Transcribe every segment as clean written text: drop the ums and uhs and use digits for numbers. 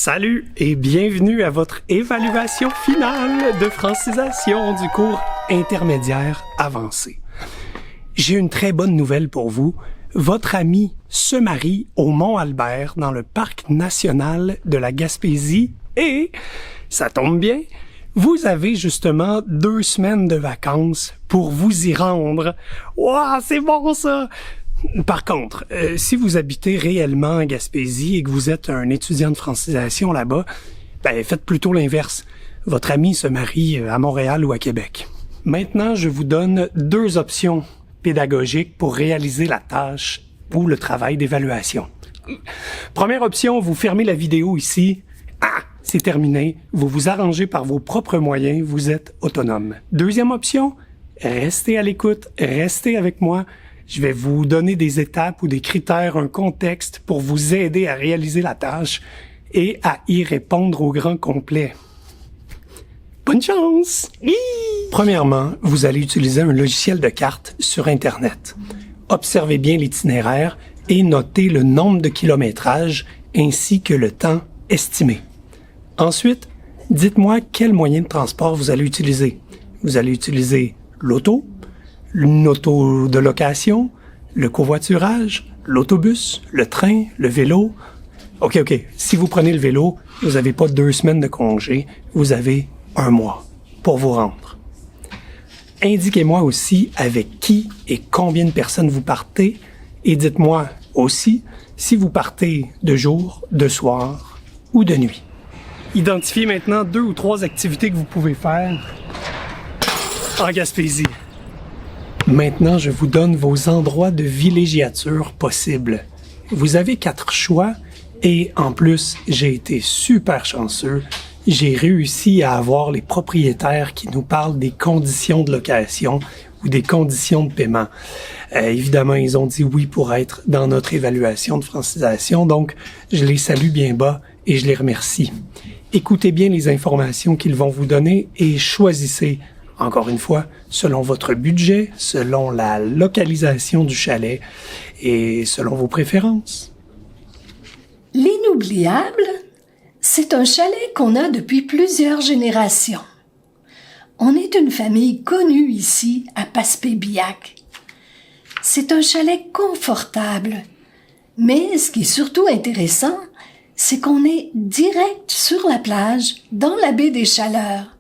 Salut et bienvenue à votre évaluation finale de francisation du cours intermédiaire avancé. J'ai une très bonne nouvelle pour vous. Votre ami se marie au Mont-Albert dans le parc national de la Gaspésie et, ça tombe bien, vous avez justement 2 semaines de vacances pour vous y rendre. Wow, c'est bon ça! Par contre, si vous habitez réellement en Gaspésie et que vous êtes un étudiant de francisation là-bas, faites plutôt l'inverse. Votre ami se marie à Montréal ou à Québec. Maintenant, je vous donne 2 options pédagogiques pour réaliser la tâche ou le travail d'évaluation. Première option, vous fermez la vidéo ici. C'est terminé. Vous vous arrangez par vos propres moyens. Vous êtes autonome. Deuxième option, restez à l'écoute. Restez avec moi. Je vais vous donner des étapes ou des critères, un contexte pour vous aider à réaliser la tâche et à y répondre au grand complet. Bonne chance! Premièrement, vous allez utiliser un logiciel de carte sur Internet. Observez bien l'itinéraire et notez le nombre de kilométrages ainsi que le temps estimé. Ensuite, dites-moi quel moyen de transport vous allez utiliser. Vous allez utiliser l'auto, une auto de location, le covoiturage, l'autobus, le train, le vélo. OK. Si vous prenez le vélo, vous n'avez pas 2 semaines de congé, vous avez 1 mois pour vous rendre. Indiquez-moi aussi avec qui et combien de personnes vous partez et dites-moi aussi si vous partez de jour, de soir ou de nuit. Identifiez maintenant 2 ou 3 activités que vous pouvez faire en Gaspésie. Maintenant, je vous donne vos endroits de villégiature possibles. Vous avez 4 choix et en plus, j'ai été super chanceux. J'ai réussi à avoir les propriétaires qui nous parlent des conditions de location ou des conditions de paiement. Évidemment, ils ont dit oui pour être dans notre évaluation de francisation, donc je les salue bien bas et je les remercie. Écoutez bien les informations qu'ils vont vous donner et choisissez, encore une fois, selon votre budget, selon la localisation du chalet et selon vos préférences. L'Inoubliable, c'est un chalet qu'on a depuis plusieurs générations. On est une famille connue ici à Passepébiac. C'est un chalet confortable, mais ce qui est surtout intéressant, c'est qu'on est direct sur la plage dans la baie des Chaleurs.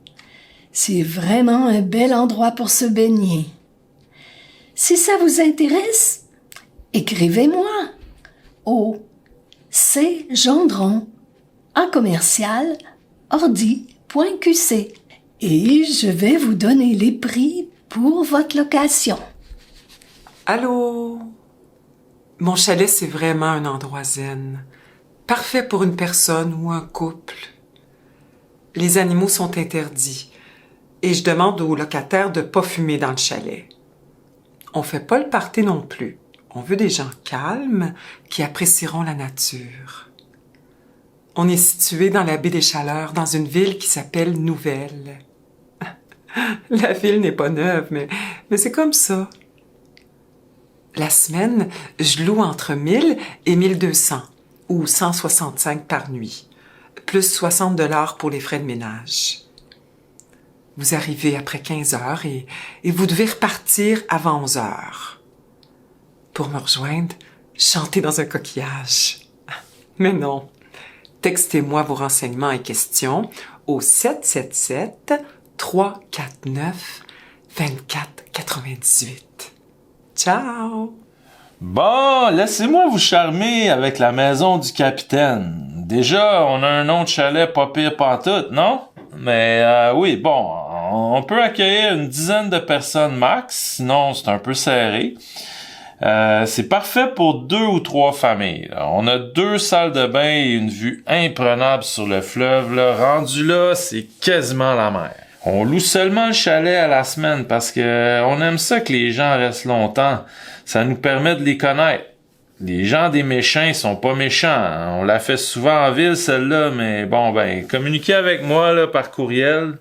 C'est vraiment un bel endroit pour se baigner. Si ça vous intéresse, écrivez-moi au cgendron@ordi.qc et je vais vous donner les prix pour votre location. Allô? Mon chalet, c'est vraiment un endroit zen. Parfait pour une personne ou un couple. Les animaux sont interdits. Et je demande aux locataires de pas fumer dans le chalet. On fait pas le party non plus. On veut des gens calmes qui apprécieront la nature. On est situé dans la baie des Chaleurs, dans une ville qui s'appelle Nouvelle. La ville n'est pas neuve, mais c'est comme ça. La semaine, je loue entre 1000 et 1200, ou 165 par nuit, plus 60 $ pour les frais de ménage. Vous arrivez après 15 heures et vous devez repartir avant 11 heures. Pour me rejoindre, chantez dans un coquillage. Mais non, textez-moi vos renseignements et questions au 777-349-2498. Ciao! Bon, laissez-moi vous charmer avec la maison du capitaine. Déjà, on a un nom de chalet pas pire pantoute, non? Mais oui, bon, on peut accueillir une dizaine de personnes max, sinon c'est un peu serré. C'est parfait pour 2 ou 3 familles. On a 2 salles de bain et une vue imprenable sur le fleuve. Rendu là, c'est quasiment la mer. On loue seulement le chalet à la semaine parce que on aime ça que les gens restent longtemps. Ça nous permet de les connaître. Les gens des méchants sont pas méchants. On la fait souvent en ville, celle-là, mais bon, communiquez avec moi là, par courriel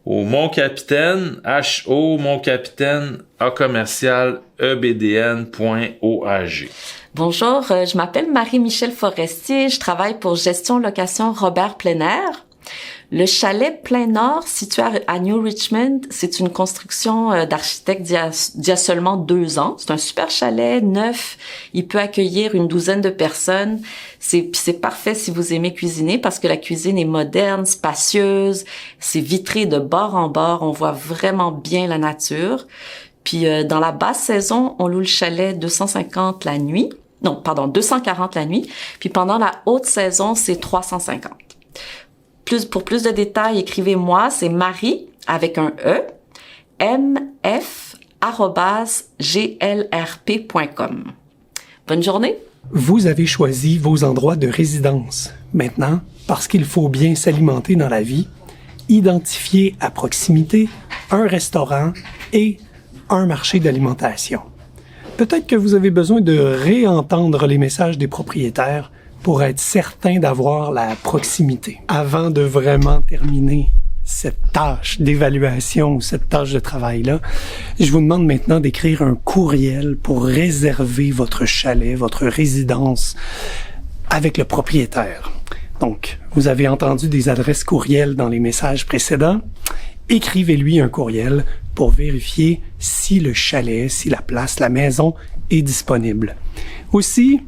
au Mon-Capitaine, H-O, Mon-Capitaine, A-commercial-EBDN.OAG. Bonjour, je m'appelle Marie-Michel Forestier, je travaille pour Gestion Location Robert Pleinair. Le chalet Plein Nord, situé à New Richmond, c'est une construction d'architecte d'il y a seulement 2 ans. C'est un super chalet, neuf. Il peut accueillir une douzaine de personnes. C'est parfait si vous aimez cuisiner parce que la cuisine est moderne, spacieuse. C'est vitré de bord en bord. On voit vraiment bien la nature. Puis dans la basse saison, on loue le chalet 240 la nuit. Non, pardon, 240 la nuit. Puis pendant la haute saison, c'est 350. Pour plus de détails, écrivez-moi, c'est Marie avec un E, mf@glrp.com. Bonne journée! Vous avez choisi vos endroits de résidence. Maintenant, parce qu'il faut bien s'alimenter dans la vie, identifiez à proximité un restaurant et un marché d'alimentation. Peut-être que vous avez besoin de réentendre les messages des propriétaires pour être certain d'avoir la proximité. Avant de vraiment terminer cette tâche d'évaluation ou cette tâche de travail-là, je vous demande maintenant d'écrire un courriel pour réserver votre chalet, votre résidence avec le propriétaire. Donc, vous avez entendu des adresses courriel dans les messages précédents. Écrivez-lui un courriel pour vérifier si le chalet, si la place, la maison est disponible. Aussi,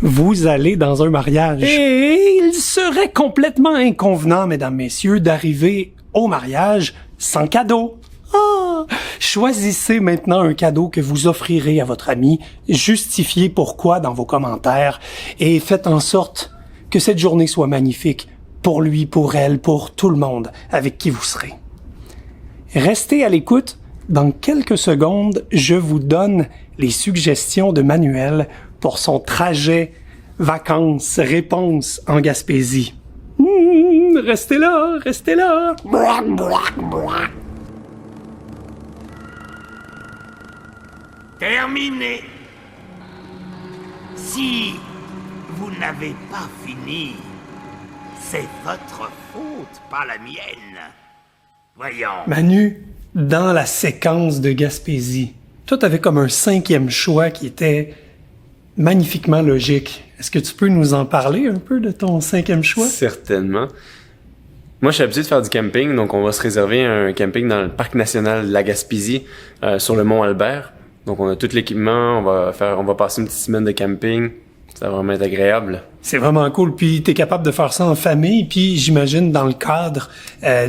vous allez dans un mariage. Et il serait complètement inconvenant, mesdames, messieurs, d'arriver au mariage sans cadeau. Choisissez maintenant un cadeau que vous offrirez à votre ami, justifiez pourquoi dans vos commentaires et faites en sorte que cette journée soit magnifique pour lui, pour elle, pour tout le monde avec qui vous serez. Restez à l'écoute. Dans quelques secondes, je vous donne les suggestions de Manuel pour son trajet vacances-réponses en Gaspésie. Restez là, restez là. Terminé. Si vous n'avez pas fini, c'est votre faute, pas la mienne. Voyons. Manu, dans la séquence de Gaspésie, toi, t'avais comme un 5e choix qui était magnifiquement logique. Est-ce que tu peux nous en parler un peu de ton 5e choix? Certainement. Moi, je suis habitué de faire du camping, donc on va se réserver un camping dans le parc national de la Gaspésie, sur le mont Albert. Donc on a tout l'équipement, on va passer une petite semaine de camping. Ça va vraiment être agréable. C'est vraiment cool. Puis t'es capable de faire ça en famille. Puis j'imagine dans le cadre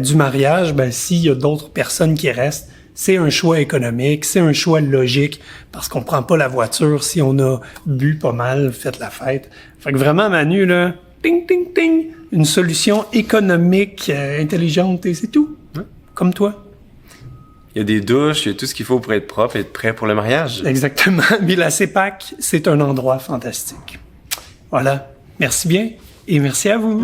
du mariage, s'il y a d'autres personnes qui restent, c'est un choix économique, c'est un choix logique parce qu'on prend pas la voiture si on a bu pas mal, fait la fête. Fait que vraiment, Manu, là, ting, ting, ting, une solution économique, intelligente et c'est tout. Ouais. Comme toi. Il y a des douches, il y a tout ce qu'il faut pour être propre et être prêt pour le mariage. Exactement. Mais la CEPAC, c'est un endroit fantastique. Voilà. Merci bien et merci à vous.